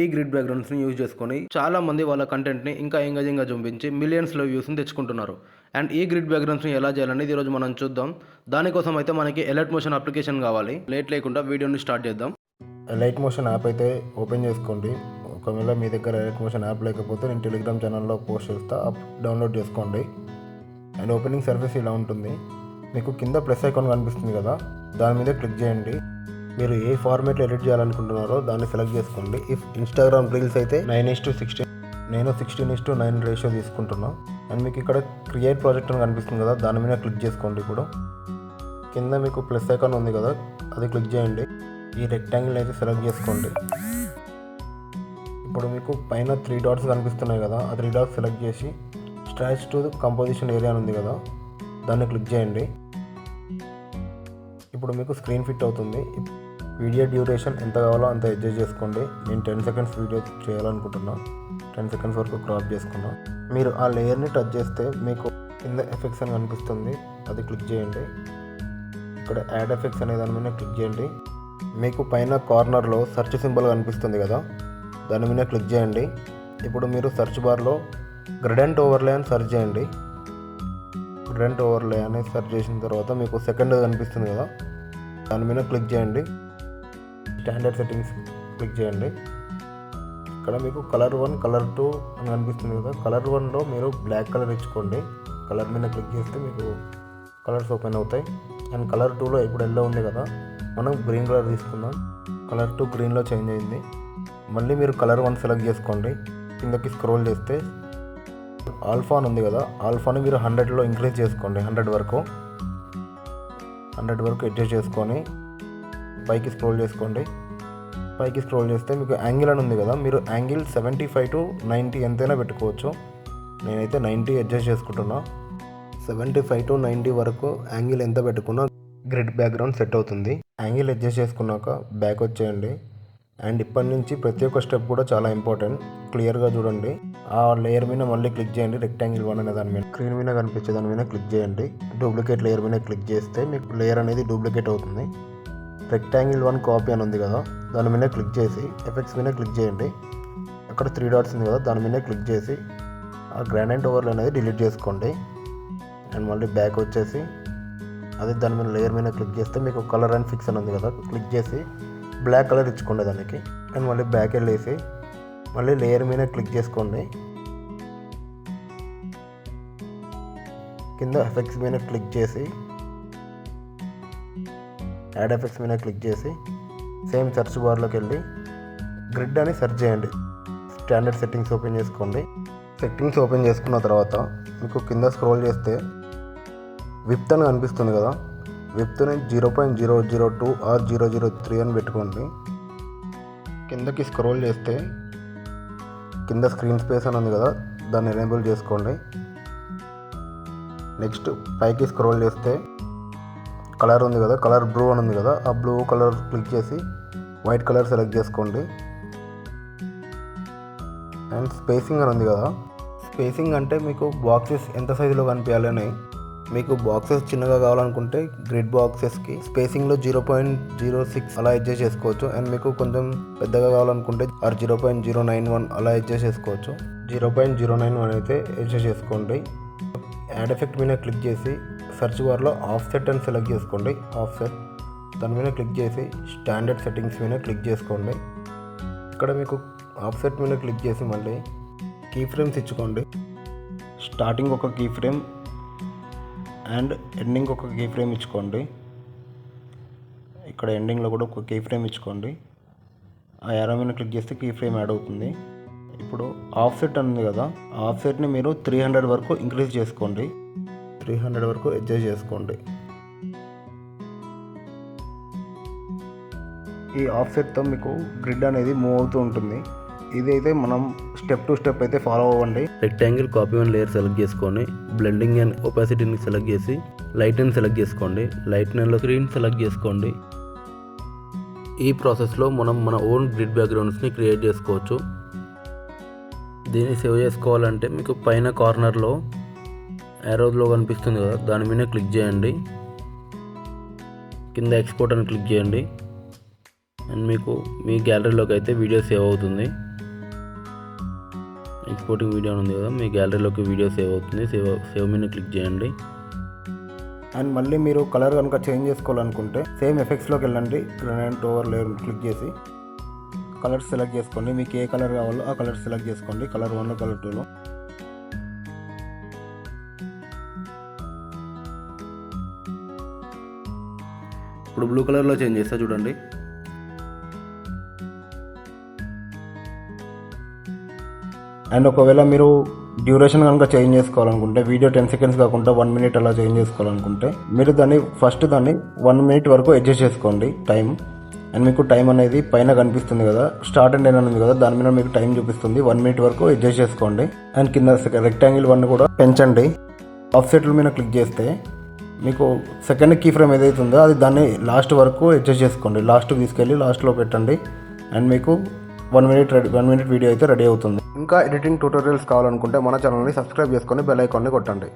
ఈ grid బ్యాక్గ్రౌండ్స్ని use చేసుకొని చాలా మంది వాళ్ళ కంటెంట్ని ఇంకా ఎంగేజింగ్గా చూపించి మిలియన్స్లో వ్యూస్ని తెచ్చుకుంటున్నారు. అండ్ ఈ గ్రిడ్ బ్యాక్గ్రౌండ్స్ని ఎలా చేయాలనేది ఈరోజు మనం చూద్దాం. దానికోసం అయితే మనకి ఎలైట్ మోషన్ అప్లికేషన్ కావాలి. లేట్ లేకుండా వీడియోని స్టార్ట్ చేద్దాం. ఎలైట్ మోషన్ యాప్ అయితే ఓపెన్ చేసుకోండి. ఒకవేళ మీ దగ్గర ఎలైట్ మోషన్ యాప్ లేకపోతే నేను టెలిగ్రామ్ ఛానల్లో పోస్ట్ చేస్తా, యాప్ డౌన్లోడ్ చేసుకోండి. అండ్ ఓపెనింగ్ సర్ఫేస్ ఇలా ఉంటుంది. మీకు కింద ప్లస్ ఐకాన్ కనిపిస్తుంది కదా, దాని మీద క్లిక్ చేయండి. మీరు ఏ ఫార్మేట్లో ఎడిట్ చేయాలనుకుంటున్నారో దాన్ని సెలెక్ట్ చేసుకోండి. ఇఫ్ ఇన్స్టాగ్రామ్ రీల్స్ అయితే 9:16, నేను 16:9 రేషియో తీసుకుంటున్నా. అండ్ మీకు ఇక్కడ క్రియేట్ ప్రాజెక్ట్ అని కనిపిస్తుంది కదా, దాని మీద క్లిక్ చేసుకోండి. ఇప్పుడు కింద మీకు ప్లస్ ఐకాన్ ఉంది కదా, అది క్లిక్ చేయండి. ఈ రెక్టాంగిల్ అయితే సెలెక్ట్ చేసుకోండి. ఇప్పుడు మీకు పైన 3 డాట్స్ కనిపిస్తున్నాయి కదా, ఆ 3 డాట్స్ సెలెక్ట్ చేసి స్ట్రాచ్ టు కంపోజిషన్ ఏరియా ఉంది కదా, దాన్ని క్లిక్ చేయండి. ఇప్పుడు మీకు స్క్రీన్ ఫిట్ అవుతుంది. వీడియో డ్యూరేషన్ ఎంత కావాలో అంత అడ్జస్ట్ చేసుకోండి. నేను 10 సెకండ్స్ వీడియో చేయాలనుకుంటున్నా, 10 సెకండ్స్ వరకు క్రాప్ చేసుకున్నా. మీరు ఆ లేయర్ని టచ్ చేస్తే మీకు కింద ఎఫెక్ట్స్ అని కనిపిస్తుంది, అది క్లిక్ చేయండి. ఇక్కడ యాడ్ ఎఫెక్ట్స్ అనే దాని మీద క్లిక్ చేయండి. మీకు పైన కార్నర్లో సెర్చ్ సింబల్ కనిపిస్తుంది కదా, దాని మీద క్లిక్ చేయండి. ఇప్పుడు మీరు సెర్చ్ బార్లో గ్రేడియంట్ ఓవర్లే అని సెర్చ్ చేయండి. గ్రేడియంట్ ఓవర్లే అని సెర్చ్ చేసిన తర్వాత మీకు సెకండ్ కనిపిస్తుంది కదా, దాని మీద క్లిక్ చేయండి. స్టాండర్డ్ సెట్టింగ్స్ క్లిక్ చేయండి. ఇక్కడ మీకు కలర్ 1, కలర్ 2 అని కనిపిస్తుంది కదా, కలర్ 1లో మీరు బ్లాక్ కలర్ ఇచ్చుకోండి. కలర్ మీద క్లిక్ చేస్తే మీకు కలర్స్ ఓపెన్ అవుతాయి. అండ్ కలర్ 2లో ఇప్పుడు ఎల్లో ఉంది కదా, మనం గ్రీన్ కలర్ తీసుకుందాం. కలర్ 2 గ్రీన్లో చేంజ్ అయింది. మళ్ళీ మీరు కలర్ 1 సెలెక్ట్ చేసుకోండి. కిందకి స్క్రోల్ చేస్తే ఆల్ఫా అని ఉంది కదా, ఆల్ఫాని మీరు 100లో ఇంక్రీజ్ చేసుకోండి. 100 వరకు అడ్జస్ట్ చేసుకొని పైకి స్క్రోల్ చేసుకోండి. పైకి స్క్రోల్ చేస్తే మీకు యాంగిల్ అని ఉంది కదా, మీరు యాంగిల్ 75 to 90 ఎంతైనా పెట్టుకోవచ్చు. నేనైతే 90 అడ్జస్ట్ చేసుకుంటున్నా. 75 to 90 వరకు యాంగిల్ ఎంత పెట్టుకున్నా గ్రిడ్ బ్యాక్గ్రౌండ్ సెట్ అవుతుంది. యాంగిల్ అడ్జస్ట్ చేసుకున్నాక బ్యాక్ వచ్చేయండి. అండ్ ఇప్పటి నుంచి ప్రతి ఒక్క స్టెప్ కూడా చాలా ఇంపార్టెంట్, క్లియర్గా చూడండి. ఆ లేయర్ మీద మళ్ళీ క్లిక్ చేయండి. రెక్టాంగిల్ 1 అనే దాని మీద స్క్రీన్ మీద కనిపించే దాని మీద క్లిక్ చేయండి. డూప్లికేట్ లేయర్ మీద క్లిక్ చేస్తే మీకు లేయర్ అనేది డూప్లికేట్ అవుతుంది. రెక్టాంగిల్ 1 కాపీ అని ఉంది కదా, దాని మీద క్లిక్ చేసి ఎఫెక్ట్స్ మీద క్లిక్ చేయండి. అక్కడ 3 డాట్స్ ఉంది కదా, దాని మీద క్లిక్ చేసి ఆ గ్రేడియంట్ ఓవర్లే అనేది డిలీట్ చేసుకోండి. అండ్ మళ్ళీ బ్యాక్ వచ్చేసి అదే దాని మీద లేయర్ మీద క్లిక్ చేస్తే మీకు కలర్ అండ్ ఫిక్స్ అని ఉంది కదా, క్లిక్ చేసి బ్లాక్ కలర్ ఇచ్చుకోండి దానికి. అండ్ మళ్ళీ బ్యాక్ వెళ్ళేసి మళ్ళీ లేయర్ మీద క్లిక్ చేసుకోండి. కింద ఎఫెక్ట్స్ మీద క్లిక్ చేసి యాడ్ ఎఫెక్ట్స్ మీద క్లిక్ చేసి సేమ్ సెర్చ్ బార్లోకి వెళ్ళి గ్రిడ్ అని సెర్చ్ చేయండి. స్టాండర్డ్ సెట్టింగ్స్ ఓపెన్ చేసుకోండి. సెట్టింగ్స్ ఓపెన్ చేసుకున్న తర్వాత మీకు కింద స్క్రోల్ చేస్తే విడ్త్ అని కనిపిస్తుంది కదా, విడ్త్ని 0.002 ఆర్ 003 అని పెట్టుకోండి. కిందకి స్క్రోల్ చేస్తే కింద స్క్రీన్ స్పేస్ అని ఉంది కదా, దాన్ని ఎనేబుల్ చేసుకోండి. నెక్స్ట్ పైకి స్క్రోల్ చేస్తే కలర్ ఉంది కదా, కలర్ బ్లూ అని ఉంది కదా, ఆ బ్లూ కలర్ క్లిక్ చేసి వైట్ కలర్ సెలెక్ట్ చేసుకోండి. అండ్ స్పేసింగ్ అని ఉంది కదా, స్పేసింగ్ అంటే మీకు బాక్సెస్ ఎంత సైజులో కనిపించాలని. మీకు బాక్సెస్ చిన్నగా కావాలనుకుంటే గ్రిడ్ బాక్సెస్కి స్పేసింగ్లో 0.06 అలా అడ్జస్ట్ చేసుకోవచ్చు. అండ్ మీకు కొంచెం పెద్దగా కావాలనుకుంటే 0.091 అలా అడ్జస్ట్ చేసుకోవచ్చు. 0.091 అయితే అడ్జస్ట్ చేసుకోండి. యాడ్ ఎఫెక్ట్ మీద క్లిక్ చేసి సెర్చ్ బార్లో ఆఫ్సెట్ అని సెలెక్ట్ చేసుకోండి. ఆఫ్సెట్ దాని మీద క్లిక్ చేసి స్టాండర్డ్ సెట్టింగ్స్ మీద క్లిక్ చేసుకోండి. ఇక్కడ మీకు ఆఫ్సెట్ మీద క్లిక్ చేసి మళ్ళీ కీ ఫ్రేమ్స్ ఇచ్చుకోండి. స్టార్టింగ్ ఒక కీ ఫ్రేమ్ అండ్ ఎండింగ్ ఒక కీ ఫ్రేమ్ ఇచ్చుకోండి. ఇక్కడ ఎండింగ్లో కూడా ఒక కీ ఫ్రేమ్ ఇచ్చుకోండి. ఆ యారో మీద క్లిక్ చేస్తే కీ ఫ్రేమ్ యాడ్ అవుతుంది. ఇప్పుడు ఆఫ్సెట్ ఉంది కదా, ఆఫ్సెట్ని మీరు 300 వరకు ఇంక్రీజ్ చేసుకోండి. 300 వరకు అడ్జస్ట్ చేసుకోండి. ఈ ఆఫ్సెట్తో మీకు గ్రిడ్ అనేది మూవ్ అవుతూ ఉంటుంది. ఇదైతే మనం స్టెప్ టు స్టెప్ అయితే ఫాలో అవ్వండి. Rectangle copy and layer select చేసుకొని బ్లెండింగ్ అండ్ ఒపాసిటీని సెలెక్ట్ చేసి లైట్ అండ్ సెలెక్ట్ చేసుకోండి. లైట్ అండ్లో స్క్రీన్ సెలెక్ట్ చేసుకోండి. ఈ ప్రాసెస్లో మనం మన ఓన్ గ్రిడ్ బ్యాక్గ్రౌండ్స్ని క్రియేట్ చేసుకోవచ్చు. దీన్ని సేవ్ చేసుకోవాలంటే మీకు పైన కార్నర్లో యారోలో కనిపిస్తుంది కదా, దాని మీద క్లిక్ చేయండి. కింద ఎక్స్పోర్ట్ అని క్లిక్ చేయండి. అండ్ మీకు మీ గ్యాలరీలోకి అయితే వీడియో సేవ్ అవుతుంది. ఎక్స్పోర్టింగ్ వీడియో ఉంది కదా, మీ గ్యాలరీలోకి వీడియో సేవ్ అవుతుంది. సేవ్ మీద క్లిక్ చేయండి. అండ్ మళ్ళీ మీరు కలర్ కనుక చేంజ్ చేసుకోవాలనుకుంటే సేమ్ ఎఫెక్ట్స్లోకి వెళ్ళండి. గ్రానైట్ ఓవర్ లేయర్ క్లిక్ చేసి కలర్స్ సెలెక్ట్ చేసుకోండి. మీకు ఏ కలర్ కావాలో ఆ కలర్ సెలెక్ట్ చేసుకోండి. కలర్ 1 కలర్ 2లో ఇప్పుడు బ్లూ కలర్లో చేంజ్ చేస్తా చూడండి. అండ్ ఒకవేళ మీరు డ్యూరేషన్ కనుక చేంజ్ చేసుకోవాలనుకుంటే వీడియో 10 సెకండ్స్ కాకుండా 1 మినిట్ అలా చేంజ్ చేసుకోవాలనుకుంటే మీరు దాన్ని 1 మినిట్ వరకు అడ్జస్ట్ చేసుకోండి టైం. అండ్ మీకు టైం అనేది పైన కనిపిస్తుంది కదా, స్టార్ట్ అండ్ ఎండ్ ఉంది కదా, దాని మీద మీకు టైం చూపిస్తుంది. 1 మినిట్ వరకు అడ్జస్ట్ చేసుకోండి. అండ్ కింద రెక్టాంగిల్ 1 కూడా పెంచండి. ఆఫ్సెట్ల మీద క్లిక్ చేస్తే మీకు సెకండ్ కీ ఫ్రేమ్ ఏదైతే ఉందో అది దాన్ని లాస్ట్ వరకు అడ్జస్ట్ చేసుకోండి. లాస్ట్ తీసుకెళ్ళి లాస్ట్లో పెట్టండి. అండ్ మీకు 1 మినిట్ వీడియో అయితే రెడీ అవుతుంది. ఇంకా ఎడిటింగ్ ట్యూటోరియల్స్ కావాలనుకుంటే మన ఛానల్ని సబ్స్క్రైబ్ చేసుకొని బెల్ ఐకాన్ని కొట్టండి.